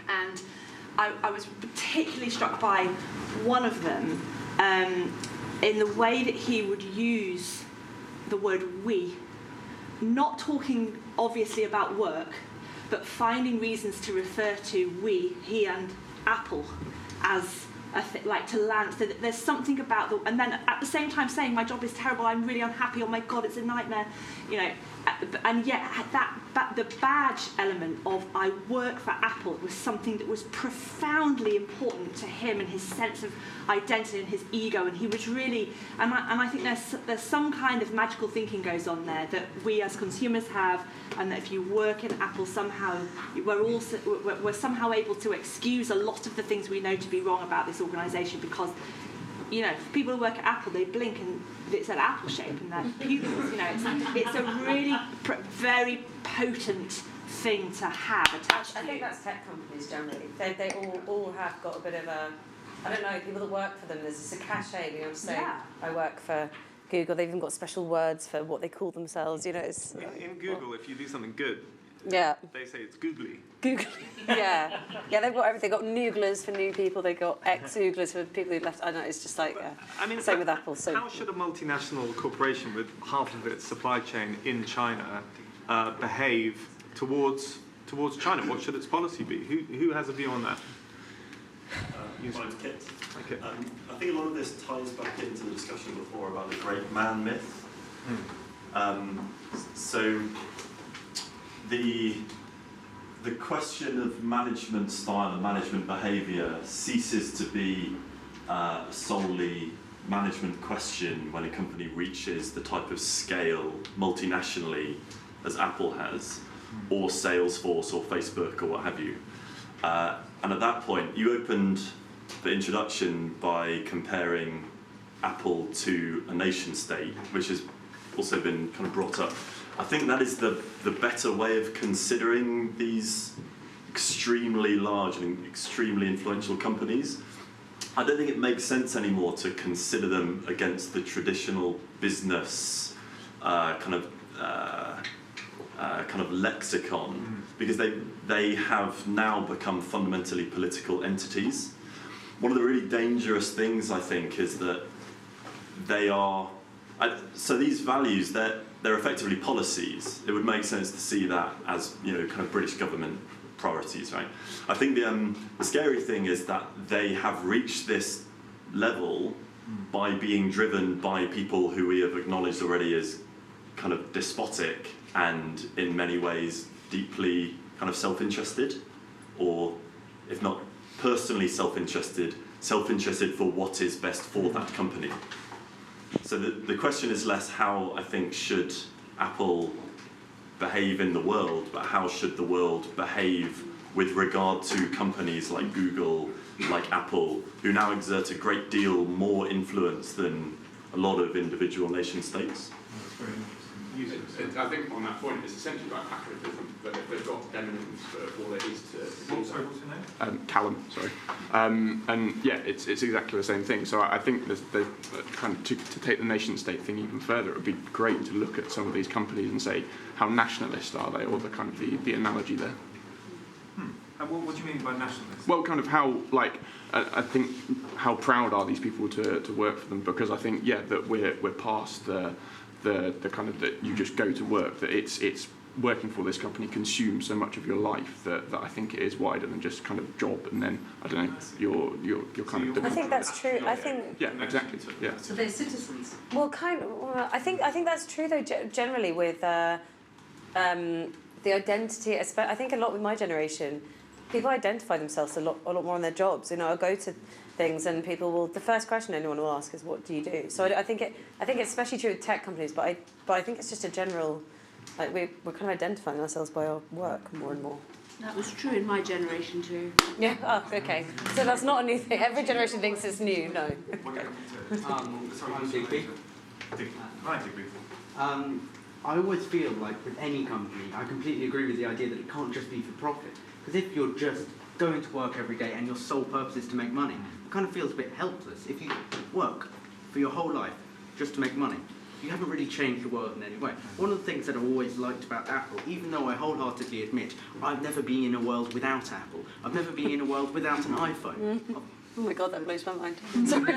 And I was particularly struck by one of them in the way that he would use the word we, not talking obviously about work, but finding reasons to refer to we, he and Apple as like to land, so that there's something about and then at the same time saying my job is terrible, I'm really unhappy, oh my god, it's a nightmare, and yet the badge element of I work for Apple was something that was profoundly important to him and his sense of identity and his ego, and he was really, and I think there's some kind of magical thinking goes on there that we as consumers have, and that if you work in Apple somehow we're somehow able to excuse a lot of the things we know to be wrong about this organisation, because people who work at Apple, they blink and it's an apple shape in their pupils. It's a really very potent thing to have attached to I think that's tech companies generally. They all have got a bit of a, I don't know, people that work for them, there's just a cachet, they say, I work for Google. They've even got special words for what they call themselves. It's in Google, if you do something good, they say it's googly. Googly. Yeah, they've got everything. They've got nooglers for new people. They've got ex-ooglers for people who left. I don't know. It's just like same with Apple. So how should a multinational corporation with half of its supply chain in China behave towards China? What should its policy be? Who has a view on that? Mine's Kit. Okay. I think a lot of this ties back into the discussion before about the great man myth. So the question of management style and management behaviour ceases to be solely management question when a company reaches the type of scale multinationally as Apple has, or Salesforce or Facebook or what have you. And at that point, you opened the introduction by comparing Apple to a nation state, which has also been kind of brought up. I think that is the better way of considering these extremely large and extremely influential companies. I don't think it makes sense anymore to consider them against the traditional business kind of lexicon, because they have now become fundamentally political entities. One of the really dangerous things, I think, is that they are. So these values, they're effectively policies. It would make sense to see that as kind of British government priorities, right? I think the scary thing is that they have reached this level by being driven by people who we have acknowledged already as kind of despotic and in many ways deeply kind of self-interested, or if not personally self-interested for what is best for that company. So the question is less how, I think, should Apple behave in the world, but how should the world behave with regard to companies like Google, like Apple, who now exert a great deal more influence than a lot of individual nation states. That's very interesting. users. I think on that point, it's essentially about patriotism, that if they've got eminence for all it is to What's your name? Callum, sorry. And yeah, it's exactly the same thing. So I think there's kind of to take the nation state thing even further, it would be great to look at some of these companies and say, how nationalist are they, or the kind of the analogy there. And what do you mean by nationalist? Well, kind of how, like, I think, how proud are these people to work for them? Because I think, yeah, that we're past the kind of that you just go to work, that it's working for this company consumes so much of your life that I think it is wider than just kind of job, and then I don't know, you're kind of. I think that's true. I think. Yeah, exactly. Yeah. So they're citizens. Well, I think that's true though. Generally, with the identity, I think a lot with my generation, people identify themselves a lot more on their jobs. You know, I go to things and people will. The first question anyone will ask is, "What do you do?" So I think it's especially true with tech companies, but I think it's just a general. Like we're kind of identifying ourselves by our work more and more. That was true in my generation too. Yeah. Oh, okay. So that's not a new thing. Every generation thinks it's new. No. I always feel like with any company, I completely agree with the idea that it can't just be for profit. Because if you're just going to work every day and your sole purpose is to make money, it kind of feels a bit helpless. If you work for your whole life just to make money, you haven't really changed the world in any way. One of the things that I've always liked about Apple, even though I wholeheartedly admit I've never been in a world without Apple, I've never been in a world without an iPhone. Oh my God, that blows my mind. Sorry.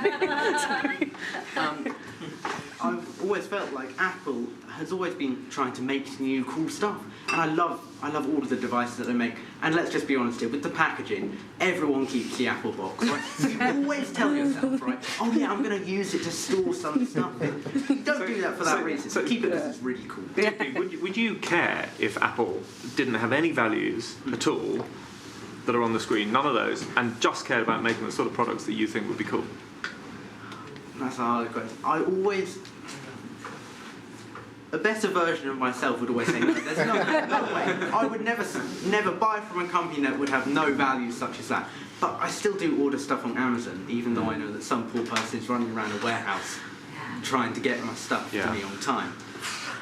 I've always felt like Apple has always been trying to make new cool stuff, and I love all of the devices that they make. And let's just be honest here, with the packaging, everyone keeps the Apple box, right? So you always tell yourself, right, oh yeah, I'm going to use it to store some stuff. Don't do that for that reason. So keep it because it's really cool. Would you care if Apple didn't have any values at all that are on the screen, none of those, and just cared about making the sort of products that you think would be cool? That's a hard question. A better version of myself would always say no. There's no way. I would never buy from a company that would have no values such as that. But I still do order stuff on Amazon, even though I know that some poor person is running around a warehouse trying to get my stuff to me on time.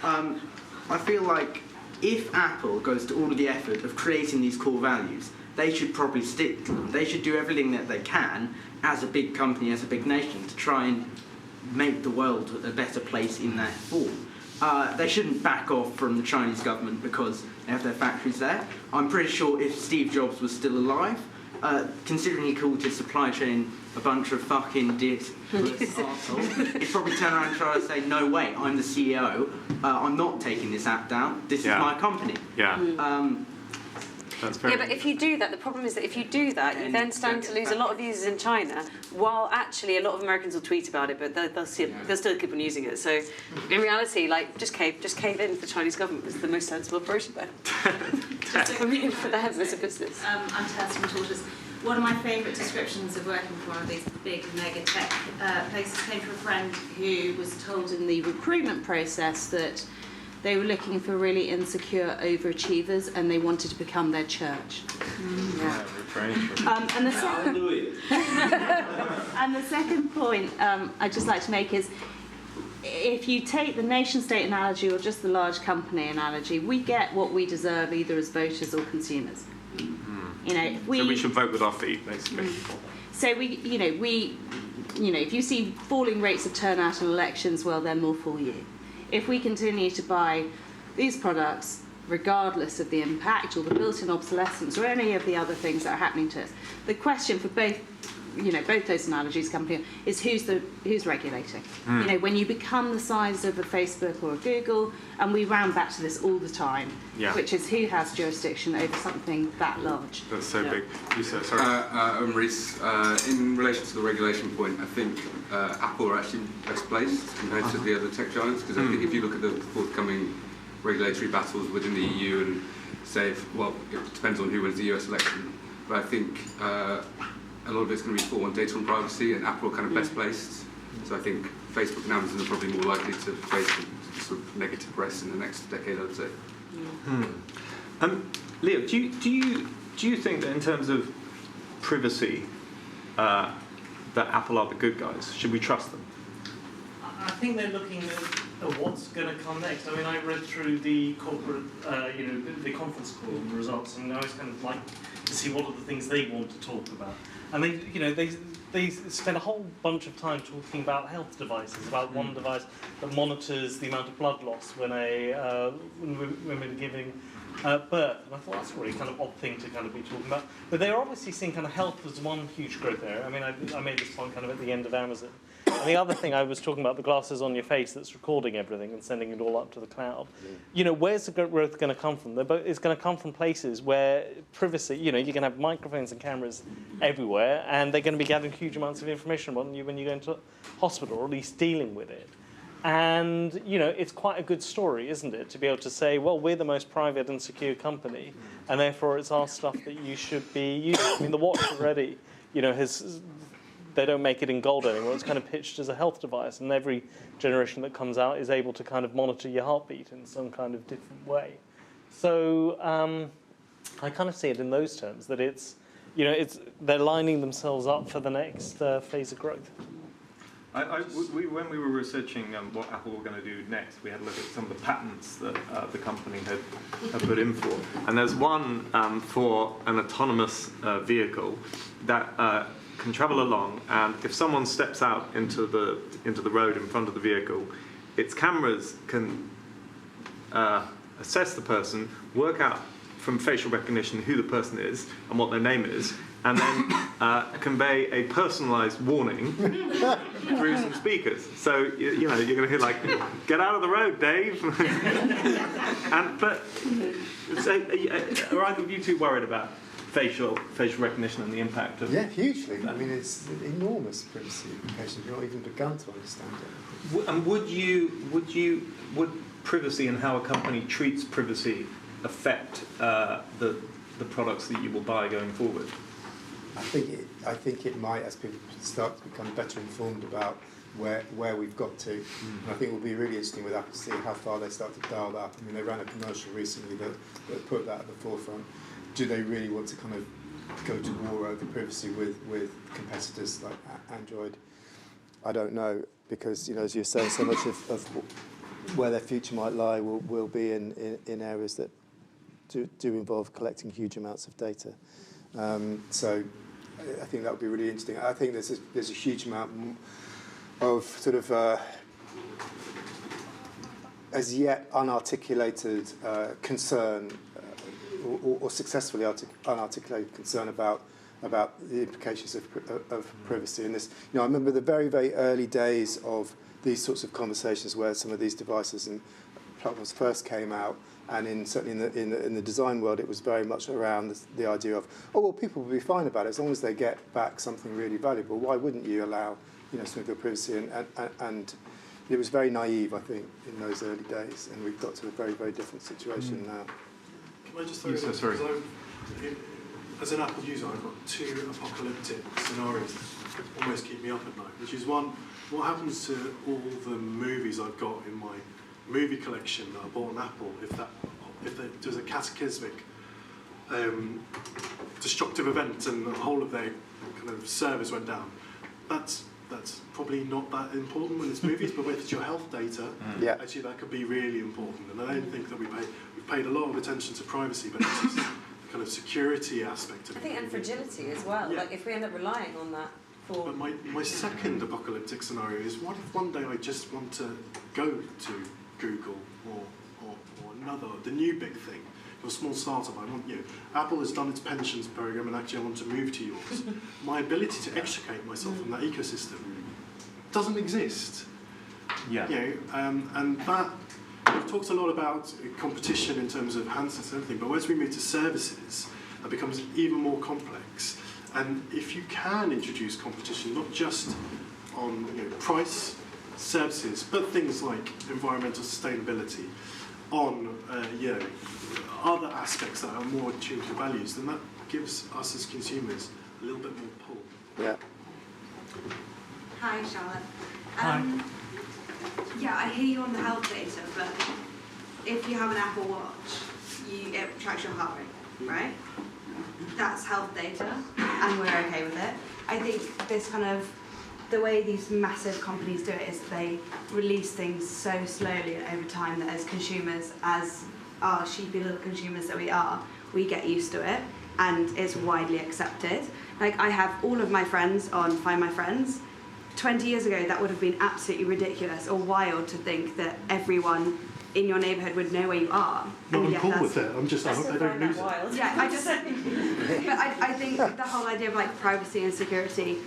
I feel like if Apple goes to all of the effort of creating these core values, they should probably stick to them. They should do everything that they can as a big company, as a big nation, to try and make the world a better place in that form. They shouldn't back off from the Chinese government because they have their factories there. I'm pretty sure if Steve Jobs was still alive, considering he called his supply chain a bunch of fucking arseholes, he'd probably turn around and try to say, no way, I'm the CEO, I'm not taking this app down, this is my company. That's very but if you do that, the problem is that if you do that, you then stand to lose a lot of users in China, while actually a lot of Americans will tweet about it, but they'll still keep on using it. So in reality, like, just cave in for the Chinese government is the most sensible approach there. For them as a business. I'm Tess from Tortoise. One of my favourite descriptions of working for one of these big mega tech places came from a friend who was told in the recruitment process that they were looking for really insecure overachievers and they wanted to become their church. And the second point I'd just like to make is, if you take the nation-state analogy or just the large company analogy, we get what we deserve either as voters or consumers. You know, so we should vote with our feet, basically. So if you see falling rates of turnout in elections, well, they're more for you. If we continue to buy these products, regardless of the impact or the built-in obsolescence or any of the other things that are happening to us, the question for both those analogies come here is who's regulating. You know, when you become the size of a Facebook or a Google, and we round back to this all the time, which is who has jurisdiction over something that large. That's so big. You said, sorry. I'm Reese. In relation to the regulation point, I think Apple are actually best placed compared to the other tech giants, because I think if you look at the forthcoming regulatory battles within the EU and say, it depends on who wins the US election, but I think a lot of it's going to be fought on data and privacy, and Apple are kind of best placed. So I think Facebook and Amazon are probably more likely to face sort of negative press in the next decade, I would say. Leo, do you think that in terms of privacy, that Apple are the good guys? Should we trust them? I think they're looking at what's going to come next. I mean, I read through the corporate, the conference call results, and I was kind of like to see what are the things they want to talk about. And they spend a whole bunch of time talking about health devices, about one device that monitors the amount of blood loss when women are giving birth. And I thought that's a really kind of odd thing to kind of be talking about. But they're obviously seeing kind of health as one huge growth area. I mean, I made this point kind of at the end of Amazon. And the other thing I was talking about, the glasses on your face that's recording everything and sending it all up to the cloud. Where's the growth going to come from? It's going to come from places where privacy, you're going to have microphones and cameras everywhere, and they're going to be gathering huge amounts of information on you when you go into hospital, or at least dealing with it. And, it's quite a good story, isn't it, to be able to say, well, we're the most private and secure company, and therefore it's our stuff that you should be using. I mean, the watch already, they don't make it in gold anymore. It's kind of pitched as a health device, and every generation that comes out is able to kind of monitor your heartbeat in some kind of different way. So I kind of see it in those terms, that they're lining themselves up for the next phase of growth. When we were researching what Apple were going to do next, we had a look at some of the patents that the company had put in for. And there's one for an autonomous vehicle that can travel along, and if someone steps out into the road in front of the vehicle, its cameras can assess the person, work out from facial recognition who the person is and what their name is, and then convey a personalised warning through some speakers. So you're going to hear like, "Get out of the road, Dave." Are either of you two worried about facial recognition and the impact of? Yeah, hugely. I mean, it's enormous privacy implications. We've not even begun to understand it. And would privacy and how a company treats privacy affect the products that you will buy going forward? I think it might, as people start to become better informed about where we've got to. And I think it will be really interesting with Apple to see how far they start to dial that up. I mean, they ran a commercial recently that put that at the forefront. Do they really want to kind of go to war over privacy with competitors like Android? I don't know, because as you're saying, so much of where their future might lie will be in areas that do involve collecting huge amounts of data. So I think that would be really interesting. I think there's a huge amount of sort of as yet unarticulated concern or successfully unarticulated concern about the implications of privacy. And this, I remember the very, very early days of these sorts of conversations where some of these devices and platforms first came out, and certainly in the design world, it was very much around the idea of, people will be fine about it as long as they get back something really valuable. Why wouldn't you allow some of your privacy? And it was very naive, I think, in those early days, and we've got to a very, very different situation now. Can I just throw in, sorry. As an Apple user, I've got two apocalyptic scenarios that almost keep me up at night, which is one, what happens to all the movies I've got in my movie collection that I bought on Apple if there's a cataclysmic destructive event and the whole of their kind of servers went down? That's probably not that important when it's movies, but when it's your health data, actually that could be really important. And I don't think that we've paid a lot of attention to privacy, but it's just the kind of security aspect of it. I think, and fragility as well. Like if we end up relying on that for. But my second apocalyptic scenario is, what if one day I just want to go to Google or the new big thing, your small startup, Apple has done its pensions program and actually I want to move to yours. My ability to extricate myself from that ecosystem doesn't exist. And that, we've talked a lot about competition in terms of handsets and everything, but as we move to services, that becomes even more complex. And if you can introduce competition, not just on price, services, but things like environmental sustainability, on other aspects that are more attuned to values, then that gives us as consumers a little bit more pull. Yeah. Hi, Charlotte. I hear you on the health data, but if you have an Apple Watch, it tracks your heart rate, right? That's health data, and we're okay with it. I think this kind of the way these massive companies do it is they release things so slowly and over time that as consumers, as our sheepy little consumers that we are, we get used to it and it's widely accepted. Like, I have all of my friends on Find My Friends. 20 years ago, that would have been absolutely ridiculous or wild to think that everyone in your neighbourhood would know where you are. No, I'm yet cool that's- with it. I'm just, I hope they don't lose it. Yeah, but I think the whole idea of like privacy and security,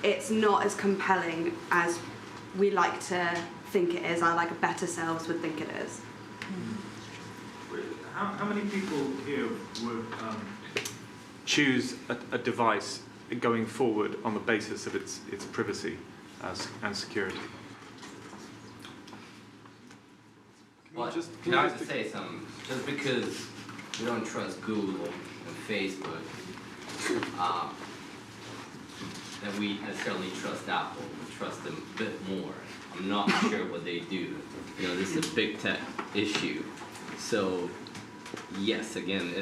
it's not as compelling as we like to think it is, our like better selves would think it is. How many people here would choose a device going forward on the basis of its privacy and security? Well, can I just say something? Just because we don't trust Google and Facebook, then we necessarily trust Apple. We trust them a bit more. I'm not sure what they do. You know, this is a big tech issue. So, yes, again,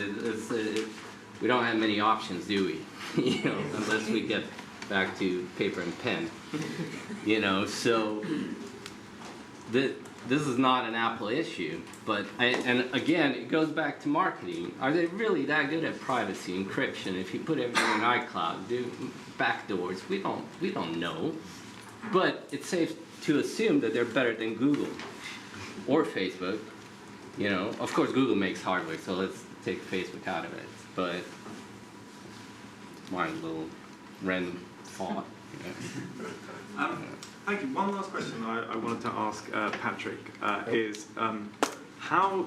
we don't have many options, do we? You know, unless we get back to paper and pen. You know, so this is not an Apple issue, but and again, it goes back to marketing. Are they really that good at privacy, encryption? If you put everything in iCloud, do backdoors? We don't know, but it's safe to assume that they're better than Google or Facebook. You know, of course, Google makes hardware, so let's take Facebook out of it. But my little random thought. You know. Thank you. One last question I wanted to ask Patrick is how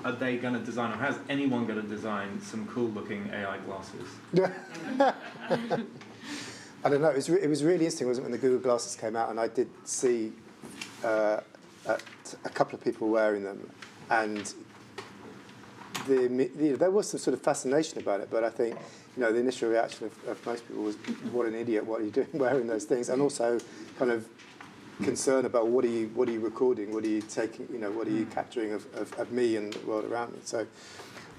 are they going to design, or how's anyone going to design some cool-looking AI glasses? I don't know. It was really interesting, wasn't it, when the Google glasses came out, and I did see a couple of people wearing them, and there was some sort of fascination about it, but I think the initial reaction of most people was, "What an idiot! What are you doing wearing those things?" And also, kind of concern about what are you recording? What are you taking? What are you capturing of me and the world around me? So,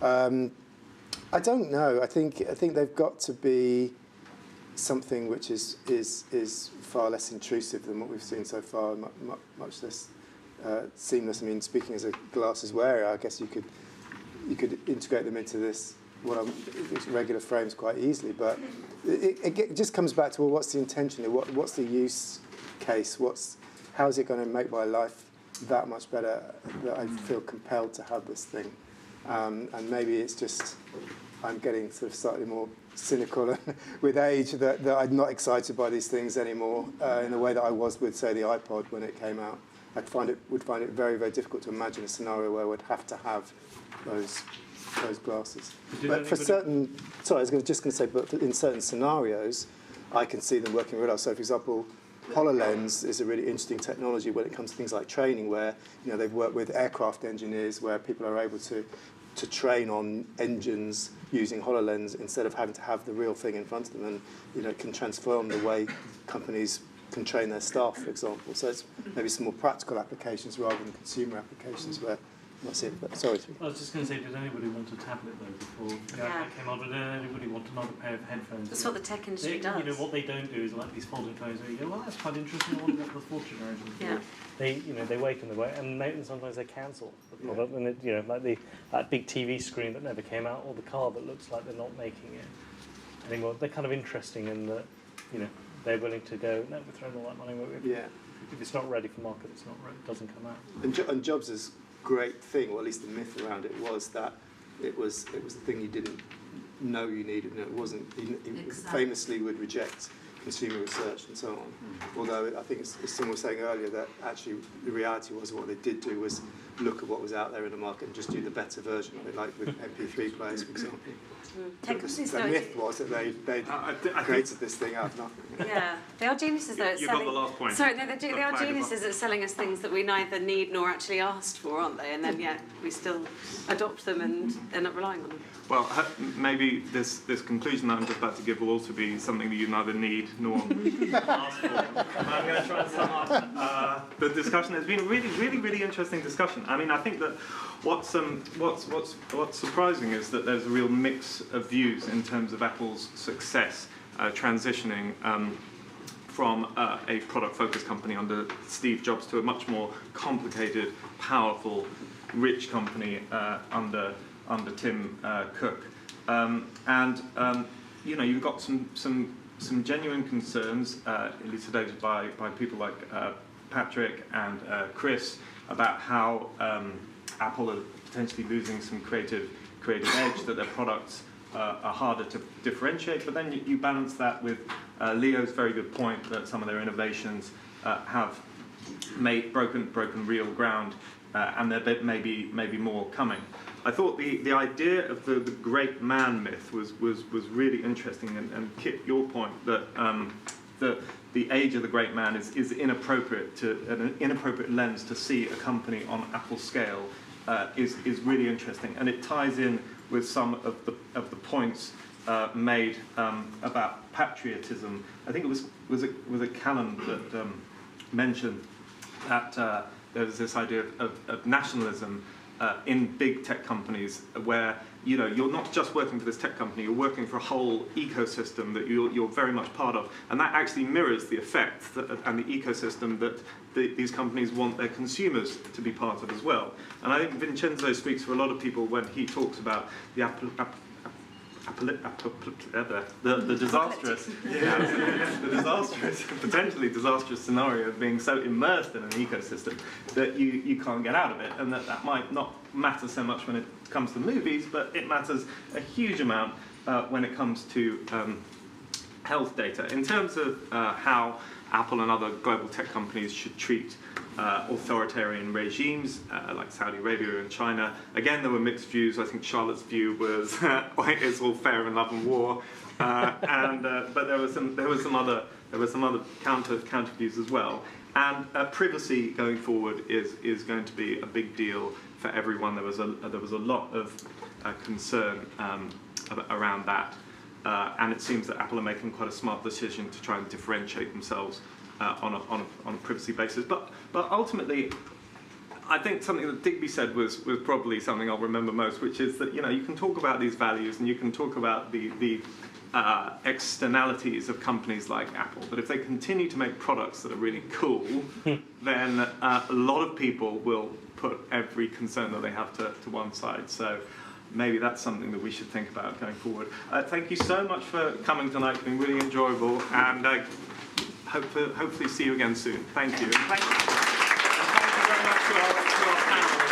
I don't know. I think they've got to be something which is far less intrusive than what we've seen so far, much less seamless. I mean, speaking as a glasses wearer, I guess you could integrate them into this regular frames quite easily, but it just comes back to, well, what's the intention? What's the use case? How is it going to make my life that much better that I feel compelled to have this thing? And maybe it's just I'm getting sort of slightly more cynical with age that I'm not excited by these things anymore in the way that I was with, say, the iPod when it came out. I would find it very, very difficult to imagine a scenario where I would have to have those glasses. But for certain, sorry, I was just going to say, but in certain scenarios, I can see them working really well. So, for example, HoloLens is a really interesting technology when it comes to things like training, where they've worked with aircraft engineers, where people are able to train on engines using HoloLens instead of having to have the real thing in front of them, and it can transform the way companies can train their staff, for example. So it's maybe some more practical applications rather than consumer applications where. That's it. But sorry. I was just going to say, did anybody want a tablet though before that came on? Did anybody want another pair of headphones? That's what the tech industry does. What they don't do is like these folding phones where you go, well, that's quite interesting. I wonder what the fourth generation is. Yeah. They wait and they wait, and sometimes they cancel the product, and like that big TV screen that never came out, or the car that looks like they're not making it anymore. They're kind of interesting in that they're willing to go. No, we're throwing all that money. If it's not ready for market, it's not ready. It doesn't come out. And Jobs' great thing, or at least the myth around it, was that it was the thing you didn't know you needed, and it wasn't. He famously would reject consumer research and so on. Although I think as someone was saying earlier, that actually the reality was what they did do was look at what was out there in the market and just do the better version of it, like with MP3 players, for example. The myth was that they created this thing out of nothing. Yeah, they are geniuses though. You got the last point. Sorry, they are geniuses at selling us things that we neither need nor actually asked for, aren't they? And then yet we still adopt them and end up relying on them. Well, maybe this conclusion that I'm just about to give will also be something that you neither need nor ask for. I'm going to try and sum up the discussion. It's been a really, really, really interesting discussion. I mean, I think that what's surprising is that there's a real mix of views in terms of Apple's success transitioning from a product-focused company under Steve Jobs to a much more complicated, powerful, rich company under Tim Cook. You've got some genuine concerns elucidated by people like Patrick and Chris about how Apple are potentially losing some creative edge, that their products are harder to differentiate. But then you balance that with Leo's very good point that some of their innovations have broken real ground, and there may be more coming. I thought the idea of the great man myth was really interesting, and Kit, your point that the age of the great man is inappropriate, an inappropriate lens to see a company on Apple's scale is really interesting, and it ties in with some of the points made about patriotism. I think it was it Callum that mentioned that there was this idea of nationalism in big tech companies, where you're not just working for this tech company, you're working for a whole ecosystem that you're very much part of, and that actually mirrors the effect and the ecosystem that these companies want their consumers to be part of as well. And I think Vincenzo speaks for a lot of people when he talks about the disastrous, potentially disastrous scenario of being so immersed in an ecosystem that you can't get out of it, and that might not matter so much when it comes to movies, but it matters a huge amount when it comes to health data. In terms of how Apple and other global tech companies should treat authoritarian regimes like Saudi Arabia and China. Again, there were mixed views. I think Charlotte's view was it's all fair in love and war, but there were some other counter views as well. And privacy going forward is going to be a big deal for everyone. There was a lot of concern around that. And it seems that Apple are making quite a smart decision to try and differentiate themselves on a privacy basis. But ultimately, I think something that Digby said was probably something I'll remember most, which is that you can talk about these values and you can talk about the externalities of companies like Apple, but if they continue to make products that are really cool, then a lot of people will put every concern that they have to one side. So maybe that's something that we should think about going forward. Thank you so much for coming tonight. It's been really enjoyable, and hopefully see you again soon. Thank you. And thank you very much to our panel.